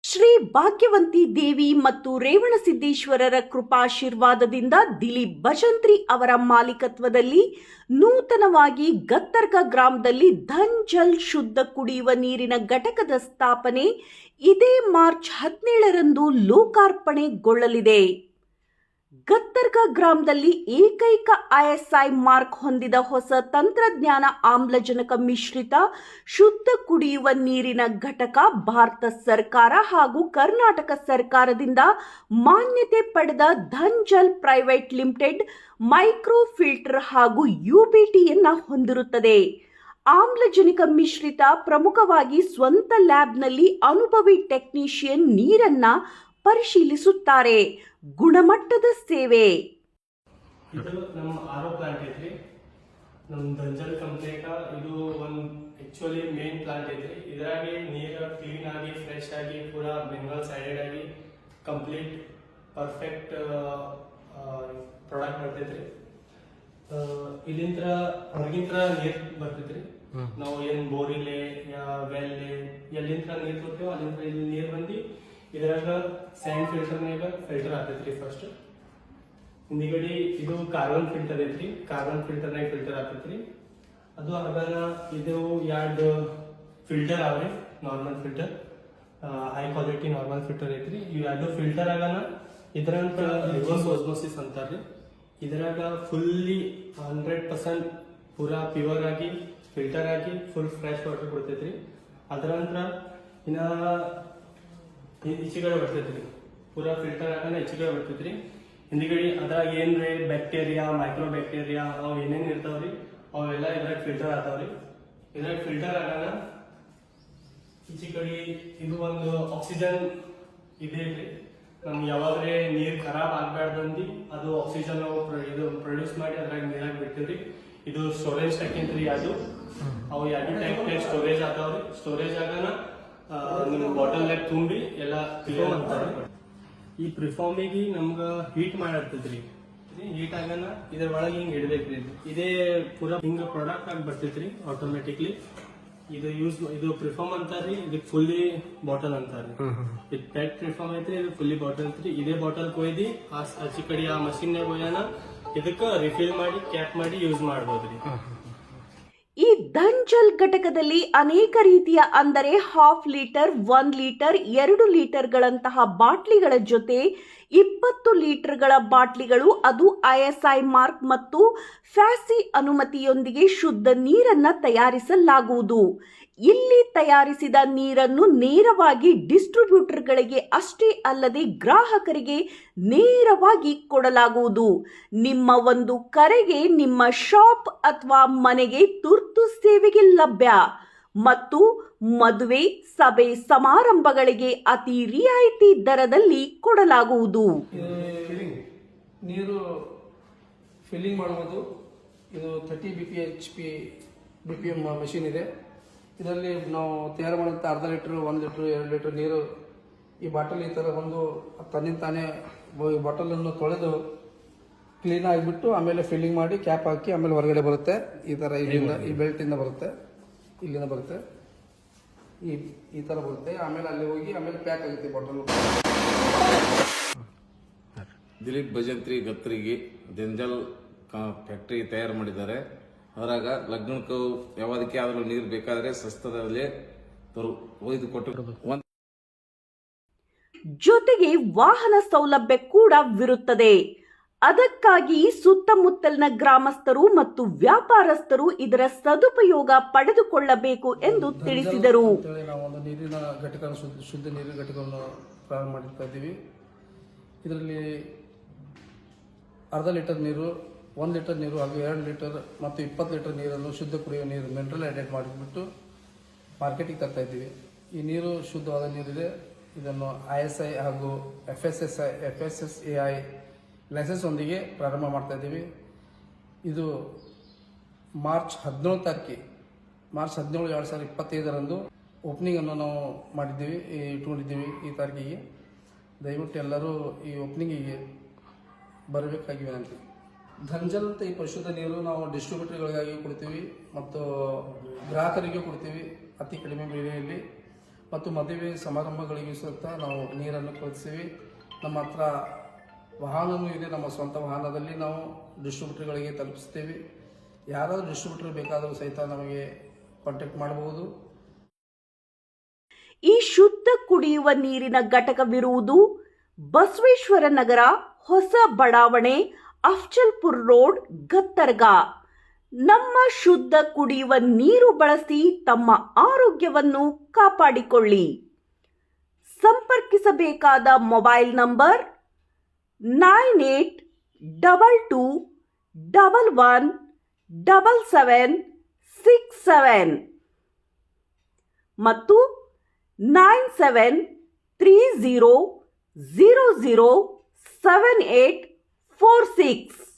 ಶ್ರೀ ಭಾಗ್ಯವಂತಿ ದೇವಿ ಮತ್ತು ರೇವಣಸಿದ್ದೇಶ್ವರರ ಕೃಪಾಶೀರ್ವಾದದಿಂದ ದಿಲೀಪ್ ಭಜಂತ್ರಿ ಅವರ ಮಾಲೀಕತ್ವದಲ್ಲಿ ನೂತನವಾಗಿ ಗತ್ತರ್ಗ ಗ್ರಾಮದಲ್ಲಿ ಧನ್ ಜಲ್ ಶುದ್ಧ ಕುಡಿಯುವ ನೀರಿನ ಘಟಕದ ಸ್ಥಾಪನೆ ಇದೇ ಮಾರ್ಚ್ 17ರಂದು ಲೋಕಾರ್ಪಣೆಗೊಳ್ಳಲಿದೆ. ಗತ್ತರ್ಗ ಗ್ರಾಮದಲ್ಲಿ ಏಕೈಕ ISI ಮಾರ್ಕ್ ಹೊಂದಿದ ಹೊಸ ತಂತ್ರಜ್ಞಾನ ಆಮ್ಲಜನಕ ಮಿಶ್ರಿತ ಶುದ್ಧ ಕುಡಿಯುವ ನೀರಿನ ಘಟಕ ಭಾರತ ಸರ್ಕಾರ ಹಾಗೂ ಕರ್ನಾಟಕ ಸರ್ಕಾರದಿಂದ ಮಾನ್ಯತೆ ಪಡೆದ Dhan Jal private limited micro filter ಹಾಗೂ UBTಯನ್ನು ಹೊಂದಿರುತ್ತದೆ. ಆಮ್ಲಜನಕ ಮಿಶ್ರಿತ ಪ್ರಮುಖವಾಗಿ ಸ್ವಂತ ಲ್ಯಾಬ್ನಲ್ಲಿ ಅನುಭವಿ ಟೆಕ್ನಿಷಿಯನ್ ನೀರನ್ನ ಪರಿಶೀಲಿಸುತ್ತಾರೆ. ಗುಣಮಟ್ಟದ ಸೇವೆ. ಇದು ನಮ್ಮ ಆರೋ ಪ್ಲಾಂಟ್ ಐತ್ರಿ. ನಮ್ಮ ದಂಜಲ್ ಕಂಪ್ನಿಗ ಇದು ಒಂದು ಆಕ್ಚುಲಿ ಮೇನ್ ಪ್ಲಾಂಟ್ ಐತ್ರಿ. ಇದ್ರಾಗೆ ನೀರು ಕ್ಲೀನ್ ಆಗಿ ಫ್ರೆಶ್ ಆಗಿ ಪೂರಾ ಮಿನರಲ್ ಸೈಡೆಡ್ ಆಗಿ ಕಂಪ್ಲೀಟ್ ಪರ್ಫೆಕ್ಟ್ ಪ್ರಾಡಕ್ಟ್ ಬರ್ತೈತ್ರಿ. ಇಲ್ಲಿಂದ ಹೊರಗಿಂತ್ರ ನೀರು ಬರ್ತೈತ್ರಿ. ನಾವು ಏನ್ ಬೋರಿಲೆ ವೆಲ್ ಎಲ್ಲಿಂದ ನೀರು ಕೊಡ್ತೇವೆ ಅಲ್ಲಿಂದ ಇಲ್ಲಿ ನೀರು ಬಂದು ಇದ್ರಾಗ ಸ್ಯಾಂಡ್ ಫಿಲ್ಟರ್ನಾಗ ಫಿಲ್ಟರ್ ಆಗ್ತೈತ್ರಿ. ಫಸ್ಟ್ ಹಿಂದಿಗಡಿ ಇದು ಕಾರ್ಬನ್ ಫಿಲ್ಟರ್ ಐತ್ರಿ. ಕಾರ್ಬನ್ ಫಿಲ್ಟರ್ನಾಗ ಫಿಲ್ಟರ್ ಆಗ್ತೈತ್ರಿ. ಅದು ಆಗಾನ ಇದು ಎರಡು ಫಿಲ್ಟರ್ ಅವ್ರಿ. Normal filter, high quality normal filter ಐತ್ರಿ. ಇವು ಎರಡು ಫಿಲ್ಟರ್ ಆಗಾನ ಇದ್ರಂತ ರಿವರ್ಸ್ ಆಸ್ಮೋಸಿಸ್ ಅಂತಾರ್ರಿ. ಇದ್ರಾಗ ಫುಲ್ಲಿ 100% ಪೂರಾ ಪ್ಯೂರ್ ಆಗಿ ಫಿಲ್ಟರ್ ಆಗಿ ಫುಲ್ ಫ್ರೆಶ್ ವಾಟರ್ ಕೊಡ್ತೈತ್ರಿ. ಅದರ ನಂತರ ಇನ್ನ ಈಚೆಗಡೆ ಬರ್ತೈತ್ರಿ. ಪೂರಾ ಫಿಲ್ಟರ್ ಆಗಾನ ಈಚೆಗಡೆ ಬರ್ತೈತ್ರಿ. ಹಿಂದಿಗಡಿ ಅದ್ರಾಗ ಏನ್ರಿ ಬ್ಯಾಕ್ಟೀರಿಯಾ, ಮೈಕ್ರೋ ಬ್ಯಾಕ್ಟೀರಿಯಾ ಅವು ಏನೇನ್ ಇರ್ತಾವ್ರಿ ಅವೆಲ್ಲ ಇದ್ರಾಗ ಫಿಲ್ಟರ್ ಆಗ್ತಾವ್ರಿ. ಇದ್ರಾಗ ಫಿಲ್ಟರ್ ಆಗಾನ ಈಚೆಗಡಿ ಇದು ಒಂದು ಆಕ್ಸಿಜನ್ ಇದೆ ರೀ. ನಮ್ಗೆ ಯಾವಾಗ್ಲೇ ನೀರ್ ಖರಾಬ್ ಆಗ್ಬಾರ್ದಂದಿ ಅದು ಆಕ್ಸಿಜನ್ ಇದು ಪ್ರೊಡ್ಯೂಸ್ ಮಾಡಿ ಅದ್ರಾಗ ನೀರಾಗ ಬಿಡ್ತೀವ್ರಿ. ಇದು ಸ್ಟೋರೇಜ್ ಟ್ಯಾಂಕ್ ಅದು ಅವು ಎರಡು ಟ್ಯಾಂಕ್ ಸ್ಟೋರೇಜ್ ಆಗ್ತಾವ್ರಿ. ಸ್ಟೋರೇಜ್ ಆಗಾನ ನಿಮ್ಮ ಬಾಟಲ್ ನ್ಯಾಗ ತುಂಬಿ ಎಲ್ಲ ಕ್ಲಿಯರ್ ಆಗ್ತಾವ್ರಿ. ಈ ಪ್ರಿಫಾರ್ಮಿಗೆ ನಮ್ಗ ಹೀಟ್ ಮಾಡಿರ್ತೈತ್ರಿ. ಹೀಟ್ ಆಗಾನ ಇದ್ರ ಒಳಗೆ ಹಿಂಗ್ ಇಡ್ಬೇಕ್ರಿ. ಇದೇ ಪೂರಾ ಹಿಂಗ ಪ್ರಾಡಕ್ಟ್ ಆಗಿ ಬರ್ತೈತ್ರಿ ಆಟೋಮೆಟಿಕ್ಲಿ. ಇದು ಪ್ರಿಫಾರ್ಮ್ ಅಂತಾರ್ರಿ. ಇದಕ್ ಫುಲ್ಲಿ ಬಾಟಲ್ ಅಂತಾರ್ರಿ. ಇದು ಪ್ಯಾಕ್ ಪ್ರಿಫಾರ್ಮ್ ಐತ್ರಿ. ಇದು ಫುಲ್ಲಿ ಬಾಟಲ್ ಐತ್ರಿ. ಇದೇ ಬಾಟಲ್ ಕೊಯ್ದಿ ಆಚೆ ಕಡೆ ಆ ಮಷೀನ್ ನಾಗ ಹೋಗ್ಯಾನ ಇದಕ್ಕ ರಿಫಿಲ್ ಮಾಡಿ ಕ್ಯಾಪ್ ಮಾಡಿ ಯೂಸ್ ಮಾಡ್ಬೋದ್ರಿ. ಈ ಧನ್ ಜಲ್ ಘಟಕದಲ್ಲಿ ಅನೇಕ ರೀತಿಯ ಅಂದರೆ 1/2 ಲೀಟರ್, 1 ಲೀಟರ್, 2 ಲೀಟರ್ಗಳಂತಹ ಬಾಟ್ಲಿಗಳ ಜೊತೆ 20 ಲೀಟರ್ಗಳ ಬಾಟ್ಲಿಗಳು ಅದು ISI ಮಾರ್ಕ್ ಮತ್ತು ಫ್ಯಾಸಿ ಅನುಮತಿಯೊಂದಿಗೆ ಶುದ್ಧ ನೀರನ್ನ ತಯಾರಿಸಲಾಗುವುದು. ಇಲ್ಲಿ ತಯಾರಿಸಿದ ನೀರನ್ನು ನೇರವಾಗಿ ಡಿಸ್ಟ್ರಿಬ್ಯೂಟರ್ಗಳಿಗೆ ಅಷ್ಟೇ ಅಲ್ಲದೆ ಗ್ರಾಹಕರಿಗೆ ನೇರವಾಗಿ ಕೊಡಲಾಗುವುದು. ನಿಮ್ಮ ಒಂದು ಕರೆಗೆ ನಿಮ್ಮ ಶಾಪ್ ಅಥವಾ ಮನೆಗೆ ತುರ್ತು ಸೇವೆಗೆ ಲಭ್ಯ ಮತ್ತು ಮದುವೆ, ಸಭೆ, ಸಮಾರಂಭಗಳಿಗೆ ಅತಿ ರಿಯಾಯಿತಿ ದರದಲ್ಲಿ ಕೊಡಲಾಗುವುದು. ನೀರು ಫಿಲ್ಲಿಂಗ್ ಮಾಡುವುದು. ಇದು 30 BPM ಮಷೀನ್ ಇದೆ. ಇದರಲ್ಲಿ ನಾವು ತಯಾರು ಮಾಡುವಂಥ 1/2 ಲೀಟರ್, 1 ಲೀಟರ್, 2 ಲೀಟರ್ ನೀರು ಈ ಬಾಟಲ್ ಈ ಥರ ಒಂದು ತನ್ನಿಂದ ತಾನೇ ಬಾಟಲನ್ನು ತೊಳೆದು ಕ್ಲೀನ್ ಆಗಿಬಿಟ್ಟು ಆಮೇಲೆ ಫಿಲ್ಲಿಂಗ್ ಮಾಡಿ ಕ್ಯಾಪ್ ಹಾಕಿ ಆಮೇಲೆ ಹೊರಗಡೆ ಬರುತ್ತೆ. ಈ ಥರ ಇಲ್ಲಿಂದ ಈ ಬೆಲ್ಟಿಂದ ಬರುತ್ತೆ, ಇಲ್ಲಿಂದ ಬರುತ್ತೆ, ಈ ಥರ ಬರುತ್ತೆ. ಆಮೇಲೆ ಅಲ್ಲಿ ಹೋಗಿ ಆಮೇಲೆ ಪ್ಯಾಕ್ ಆಗುತ್ತೆ ಬಾಟಲ್. ದಿಲೀಪ್ ಭಜಂತ್ರಿ ಗತ್ತರಿಗೆ ದಂಜಲ್ ಫ್ಯಾಕ್ಟರಿ ತಯಾರು ಮಾಡಿದ್ದಾರೆ. ಅದ್ರಾಗ ಲಗ್ನಕ್ಕೂ ಯಾವ್ದಕ್ಕೆ ಆದ್ರೂ ನೀರು ಬೇಕಾದ್ರೆ ಸಸ್ತದಲ್ಲಿ ಒಯ್ದು ಜೊತೆಗೆ ವಾಹನ ಸೌಲಭ್ಯ ಕೂಡ ವಿರುತ್ತದೆ. ಅದಕ್ಕಾಗಿ ಸುತ್ತಮುತ್ತಲಿನ ಗ್ರಾಮಸ್ಥರು ಮತ್ತು ವ್ಯಾಪಾರಸ್ಥರು ಇದರ ಸದುಪಯೋಗ ಪಡೆದುಕೊಳ್ಳಬೇಕು ಎಂದು ತಿಳಿಸಿದರು. ನಾವು ಒಂದು ನೀರಿನ ಘಟಕ, ಶುದ್ಧ ನೀರಿನ ಘಟಕವನ್ನು ಪ್ರಾರಂಭ ಮಾಡ್ತಾ ಇದ್ದೀವಿ. ಇದರಲ್ಲಿ 1/2 ಲೀಟರ್ ನೀರು, 1 ಲೀಟರ್ ನೀರು ಹಾಗೂ 2 ಲೀಟರ್ ಮತ್ತು 20 ಲೀಟರ್ ನೀರನ್ನು ಶುದ್ಧ ಕುಡಿಯುವ ನೀರು ಮಿನರಲ್ ಅಡೆಡ್ ಮಾಡಿಬಿಟ್ಟು ಮಾರ್ಕೆಟಿಗೆ ತರ್ತಾ ಇದ್ದೀವಿ. ಈ ನೀರು ಶುದ್ಧವಾದ ನೀರಿದೆ. ಇದನ್ನು ISI ಹಾಗೂ FSSAI ಲೈಸೆನ್ಸ್ ಒಂದಿಗೆ ಪ್ರಾರಂಭ ಮಾಡ್ತಾ ಇದ್ದೀವಿ. ಇದು ಮಾರ್ಚ್ 17, 2025ರಂದು ಓಪನಿಂಗನ್ನು ನಾವು ಮಾಡಿದ್ದೀವಿ, ಇಟ್ಕೊಂಡಿದ್ದೀವಿ ಈ ತಾರೀಕಿಗೆ. ದಯವಿಟ್ಟು ಎಲ್ಲರೂ ಈ ಓಪನಿಂಗಿಗೆ ಬರಬೇಕಾಗಿ ವಿನಂತಿ. ಧನ್ ಜಲ್ ಅಂತ ಈ ಪರಿಶುದ್ಧ ನೀರು ನಾವು ಡಿಸ್ಟ್ರಿಬ್ಯೂಟರ್ಗಳಿಗಾಗಿ ಕೊಡ್ತೀವಿ ಮತ್ತು ಗ್ರಾಹಕರಿಗೆ ಕೊಡ್ತೀವಿ ಅತಿ ಕಡಿಮೆ ಬೆಲೆಯಲ್ಲಿ. ಮತ್ತು ಮದುವೆ ಸಮಾರಂಭಗಳಿಗೂ ಸಹ ನಾವು ನೀರನ್ನು ಕಳಿಸ್ತೀವಿ. ನಮ್ಮ ಹತ್ರ ವಾಹನವೂ ಇದೆ, ನಮ್ಮ ಸ್ವಂತ ವಾಹನದಲ್ಲಿ ನಾವು ಡಿಸ್ಟ್ರಿಬ್ಯೂಟರ್ಗಳಿಗೆ ತಲುಪಿಸ್ತೀವಿ. ಯಾರಾದರೂ ಡಿಸ್ಟ್ರಿಬ್ಯೂಟರ್ ಬೇಕಾದರೂ ಸಹಿತ ನಮಗೆ ಕಾಂಟ್ಯಾಕ್ಟ್ ಮಾಡಬಹುದು. ಈ ಶುದ್ಧ ಕುಡಿಯುವ ನೀರಿನ ಘಟಕವಿರುವುದು ಬಸವೇಶ್ವರ ನಗರ, ಹೊಸ ಬಡಾವಣೆ, ಅಫ್ಜಲ್ಪುರ್ ರೋಡ್, ಗತ್ತರ್ಗಾ. ನಮ್ಮ ಶುದ್ಧ ಕುಡಿಯುವ ನೀರು ಬಳಸಿ ತಮ್ಮ ಆರೋಗ್ಯವನ್ನು ಕಾಪಾಡಿಕೊಳ್ಳಿ. ಸಂಪರ್ಕಿಸಬೇಕಾದ ಮೊಬೈಲ್ ನಂಬರ್ 9822117767 ಮತ್ತು 9730007846.